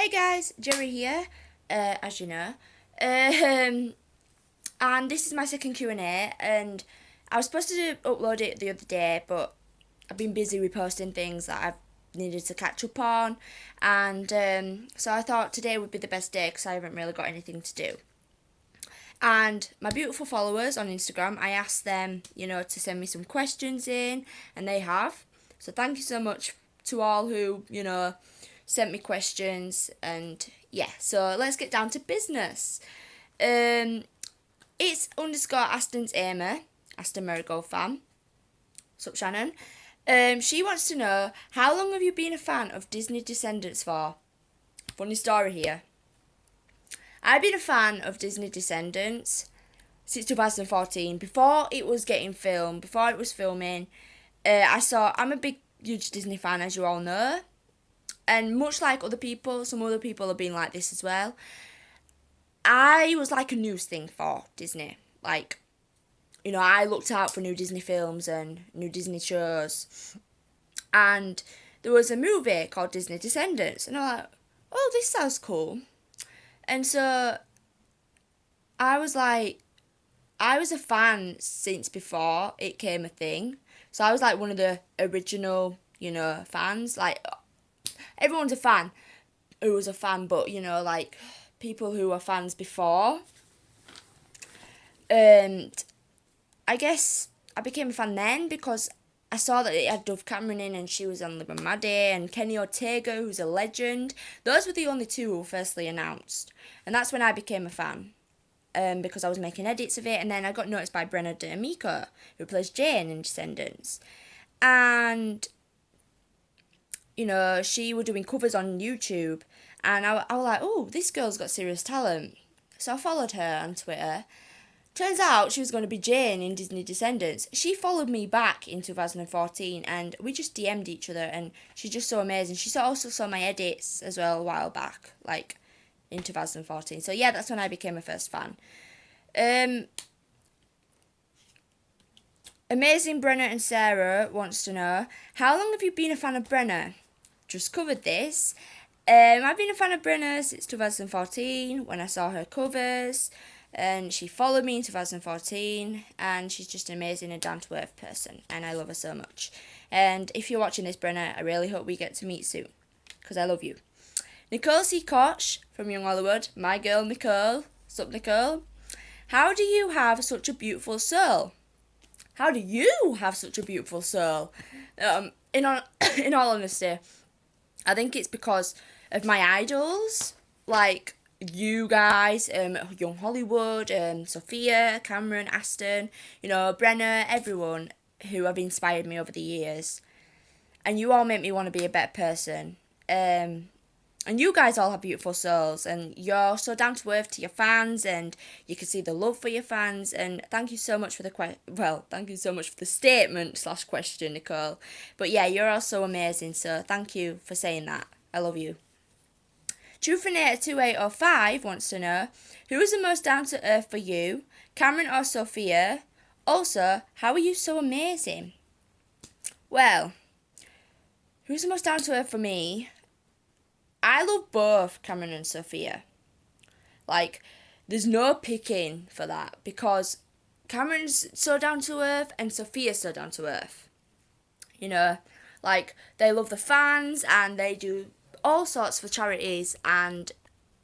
Hey guys, Jerry here, as you know, um, and this is my second Q&A, and I was supposed to upload it the other day, but I've been busy reposting things that I've needed to catch up on, and so I thought today would be the best day because I haven't really got anything to do. And my beautiful followers on Instagram, I asked them, to send me some questions in, and they have. So thank you so much to all who, sent me questions. And yeah, so let's get down to business. It's underscore Aston's Amy, Aston Marigold fan. Sup, Shannon? She wants to know, how long have you been a fan of Disney Descendants for? Funny story here. I've been a fan of Disney Descendants since 2014. Before it was getting filmed, before it was filming, I'm a big, huge Disney fan, as you all know. And much like some other people have been like this as well. I was like a news thing for Disney. I looked out for new Disney films and new Disney shows. And there was a movie called Disney Descendants. And I'm like, oh, this sounds cool. And so I was a fan since before it came a thing. So I was like one of the original, fans. Like, everyone's a fan who was a fan, but, people who were fans before. And I guess I became a fan then because I saw that it had Dove Cameron in and she was on Liv and Maddie and Kenny Ortega, who's a legend. Those were the only two who were firstly announced. And that's when I became a fan. Because I was making edits of it, and then I got noticed by Brenna D'Amico, who plays Jane in Descendants. And, she was doing covers on YouTube, and I was like, oh, this girl's got serious talent. So I followed her on Twitter. Turns out she was going to be Jane in Disney Descendants. She followed me back in 2014, and we just DM'd each other, and she's just so amazing. She also saw my edits as well a while back, in 2014. So yeah, that's when I became a first fan. Amazing Brenna and Sarah wants to know, how long have you been a fan of Brenna? Just covered this. I've been a fan of Brenna since 2014 when I saw her covers, and she followed me in 2014, and she's just an amazing and down-to-earth person, and I love her so much. And if you're watching this, Brenna, I really hope we get to meet soon, because I love you. Nicole C. Koch from Young Hollywood, my girl Nicole. Sup, Nicole? How do you have such a beautiful soul? How do you have such a beautiful soul? In all honesty, I think it's because of my idols, like you guys, Young Hollywood, Sophia, Cameron, Aston, Brenna, everyone who have inspired me over the years. And you all make me want to be a better person. And you guys all have beautiful souls, and you're so down to earth to your fans, and you can see the love for your fans. And thank you so much for thank you so much for the statement/question, Nicole. But yeah, you're all so amazing. So thank you for saying that. I love you. Truthinator2805 wants to know, who is the most down to earth for you, Cameron or Sophia? Also, how are you so amazing? Well, who's the most down to earth for me? I love both Cameron and Sophia. There's no picking for that because Cameron's so down to earth and Sophia's so down to earth. They love the fans and they do all sorts for charities and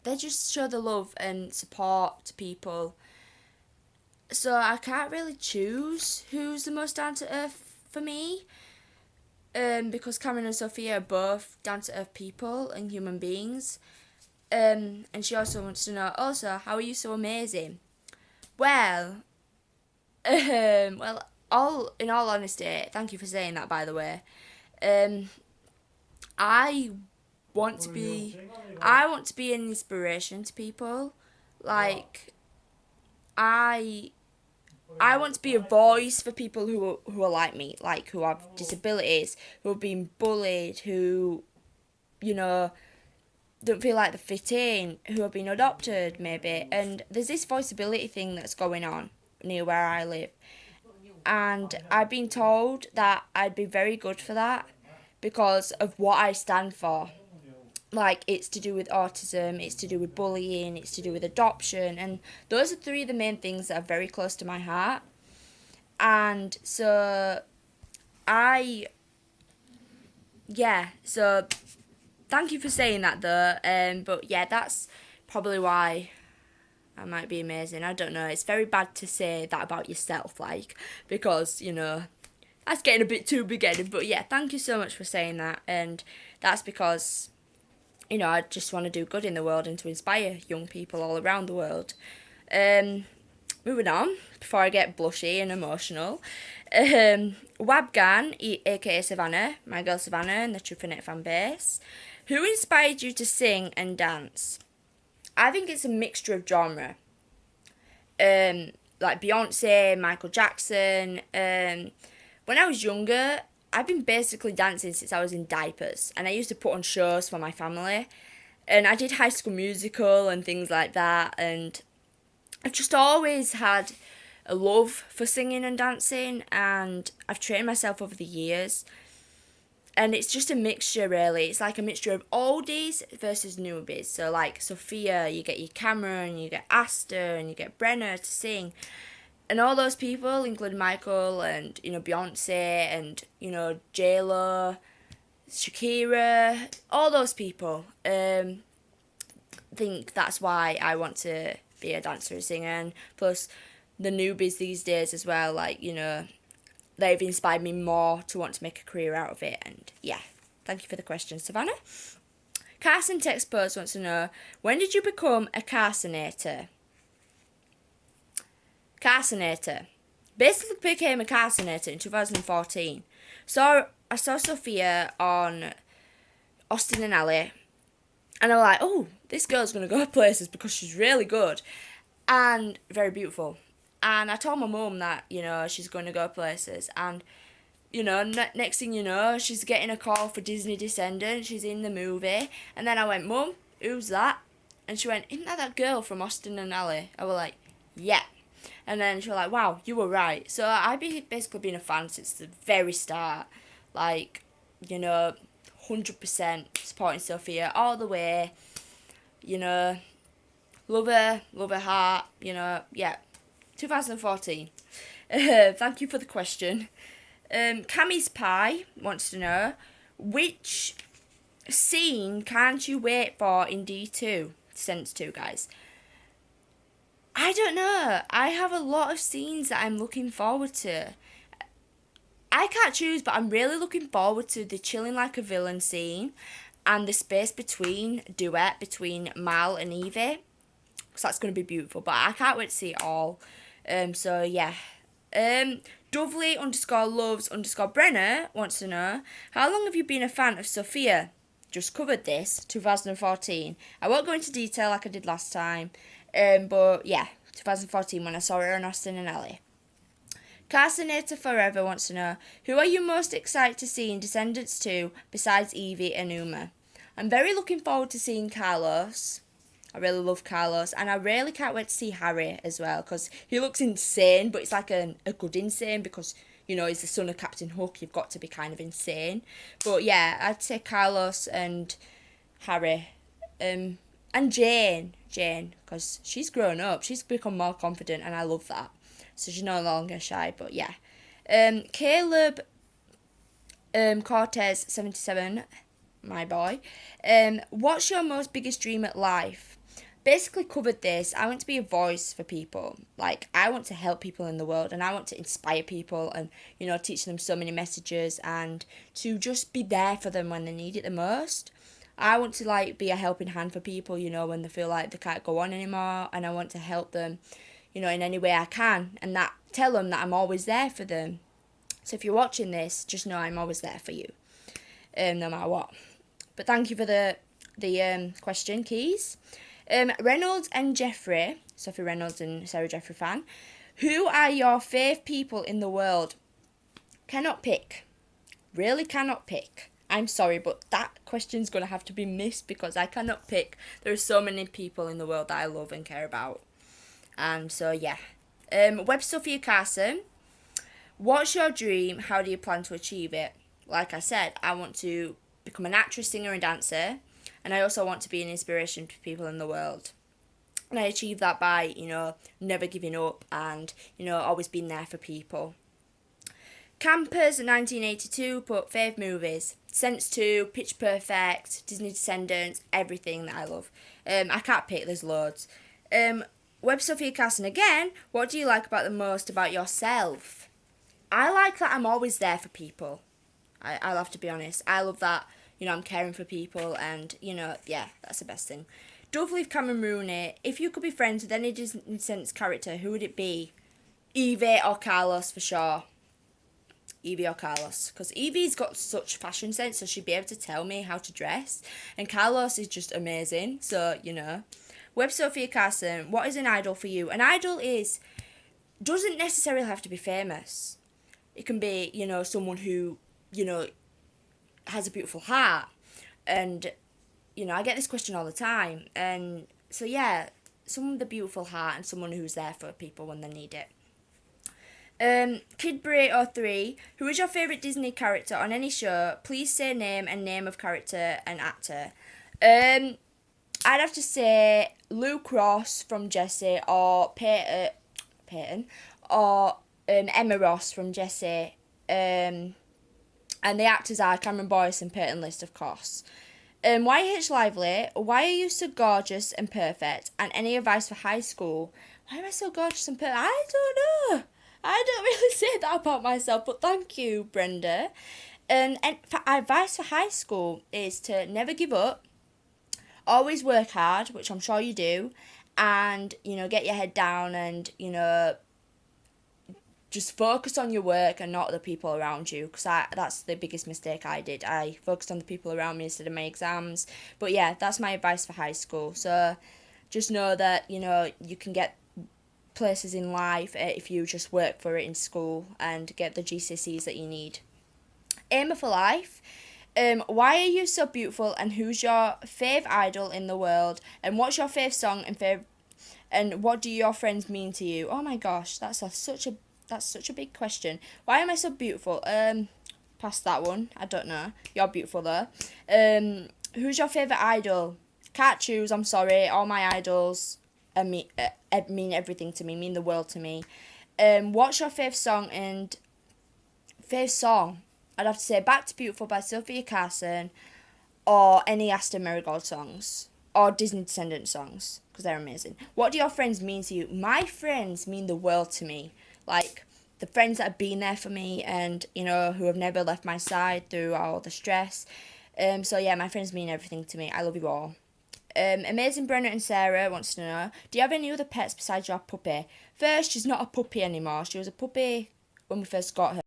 they just show the love and support to people. So I can't really choose who's the most down to earth for me. Because Cameron and Sophia are both down-to-earth people and human beings. And she also wants to know, also, how are you so amazing? Well, in all honesty, thank you for saying that, by the way. I want to be an inspiration to people. I want to be a voice for people who are like me, who have disabilities, who have been bullied, who, don't feel like they fit in, who have been adopted, maybe. And there's this voiceability thing that's going on near where I live. And I've been told that I'd be very good for that because of what I stand for. like it's to do with autism, it's to do with bullying, it's to do with adoption, and those are three of the main things that are very close to my heart. And so I so thank you for saying that though. But yeah, that's probably why I might be amazing. I don't know. It's very bad to say that about yourself, like, because, that's getting a bit too big-headed. But yeah, thank you so much for saying that. And that's because, I just want to do good in the world and to inspire young people all around the world. Moving on, before I get blushy and emotional. Wabgan, aka Savannah, my girl Savannah, and the Truthfinet fan base. Who inspired you to sing and dance? I think it's a mixture of genre. Like Beyonce, Michael Jackson. When I was younger, I've been basically dancing since I was in diapers, and I used to put on shows for my family, and I did High School Musical and things like that, and I've just always had a love for singing and dancing, and I've trained myself over the years. And it's just a mixture, really. It's like a mixture of oldies versus newbies. So, like Sophia, you get your Cameron, you get Asta, and you get Brenna to sing. And all those people, including Michael and, Beyonce and, J-Lo, Shakira, all those people. Think that's why I want to be a dancer and singer. And plus, the newbies these days as well, like, they've inspired me more to want to make a career out of it. And yeah, thank you for the question, Savannah. Carson Text Post wants to know, when did you become a Carsonator? Carsonator. Basically became a Carsonator in 2014. So I saw Sophia on Austin and Ally, and I was like, oh, this girl's going to go places because she's really good and very beautiful. And I told my mum that, she's going to go places. And, next thing you know, she's getting a call for Disney Descendants. She's in the movie. And then I went, Mum, who's that? And she went, isn't that girl from Austin and Ally? I was like, yeah. And then she was like, wow, you were right. So I've basically been a fan since the very start. Like, 100% supporting Sophia all the way. Love her heart, yeah. 2014. Thank you for the question. Cammy's Pie wants to know, which scene can't you wait for in D2? Descendants 2, guys. I don't know. I have a lot of scenes that I'm looking forward to. I can't choose, but I'm really looking forward to the chilling like a villain scene and the space between duet between Mal and Evie. So that's going to be beautiful, but I can't wait to see it all. So yeah. Dovely _loves _Brenner wants to know, how long have you been a fan of Sophia? Just covered this, 2014. I won't go into detail like I did last time. But yeah, 2014 when I saw her on Austin and Ally. Carsonator Forever wants to know, who are you most excited to see in Descendants 2 besides Evie and Uma? I'm very looking forward to seeing Carlos. I really love Carlos, and I really can't wait to see Harry as well, because he looks insane, but it's like a good insane, because, he's the son of Captain Hook, you've got to be kind of insane. But yeah, I'd say Carlos and Harry, and Jane, because she's grown up, she's become more confident, and I love that. So she's no longer shy, but yeah. Caleb Cortez 77, my boy. What's your most biggest dream at life? Basically covered this. I want to be a voice for people. Like, I want to help people in the world, and I want to inspire people and, teach them so many messages and to just be there for them when they need it the most. I want to, be a helping hand for people, when they feel like they can't go on anymore, and I want to help them, in any way I can, and tell them that I'm always there for them. So if you're watching this, just know I'm always there for you, no matter what. But thank you for the question, Keys. Reynolds and Jeffrey, Sophie Reynolds and Sarah Jeffrey fan, who are your fave people in the world? Cannot pick. Really cannot pick. I'm sorry, but that question's going to have to be missed because I cannot pick. There are so many people in the world that I love and care about. And so, yeah. Web Sophia Carson, what's your dream? How do you plan to achieve it? Like I said, I want to become an actress, singer and dancer. and I also want to be an inspiration to people in the world. And I achieve that by, never giving up and, always being there for people. Campers 1982 put fave movies. Sense 2, Pitch Perfect, Disney Descendants, everything that I love. I can't pick, there's loads. Web Sophia Carson again, what do you like about the most about yourself? I like that I'm always there for people. I'll have to be honest. I love that, I'm caring for people and, yeah, that's the best thing. Doveleaf Cameron Rooney, if you could be friends with any Disney Descendants character, who would it be? Evie or Carlos for sure. Evie or Carlos, because Evie's got such fashion sense, so she'd be able to tell me how to dress, and Carlos is just amazing. So Web Sophia Carson, what is an idol for you? An idol doesn't necessarily have to be famous. It can be someone who has a beautiful heart, and I get this question all the time, and so yeah, someone with a beautiful heart and someone who's there for people when they need it. Kidbray03, who is your favourite Disney character on any show? Please say name and name of character and actor. I'd have to say Luke Ross from Jessie, or Peyton, or Emma Ross from Jessie. And the actors are Cameron Boyce and Peyton List, of course. YH Lively, why are you so gorgeous and perfect? And any advice for high school? Why am I so gorgeous and perfect? I don't know. I don't really say that about myself, but thank you, Brenda. And for advice for high school is to never give up, always work hard, which I'm sure you do, and, get your head down and, just focus on your work and not the people around you, because that's the biggest mistake I did. I focused on the people around me instead of my exams. But yeah, that's my advice for high school. So just know that, you can get places in life if you just work for it in school and get the GCSEs that you need. Aim for life. Why are you so beautiful, and who's your fave idol in the world, and what's your fave song and what do your friends mean to you? Oh my gosh, that's such a big question. Why am I so beautiful? Past that one, I don't know. You're beautiful though. Who's your favourite idol? Can't choose, I'm sorry. All my idols mean everything to me, mean the world to me. What's your fave song? And fave song, I'd have to say Back to Beautiful by Sophia Carson, or any Aston Marigold songs, or Disney Descendant songs, because they're amazing. What do your friends mean to you? My friends mean the world to me. Like, the friends that have been there for me and, who have never left my side through all the stress. So yeah, my friends mean everything to me. I love you all. Amazing Brenna and Sarah wants to know, do you have any other pets besides your puppy? First, she's not a puppy anymore. She was a puppy when we first got her.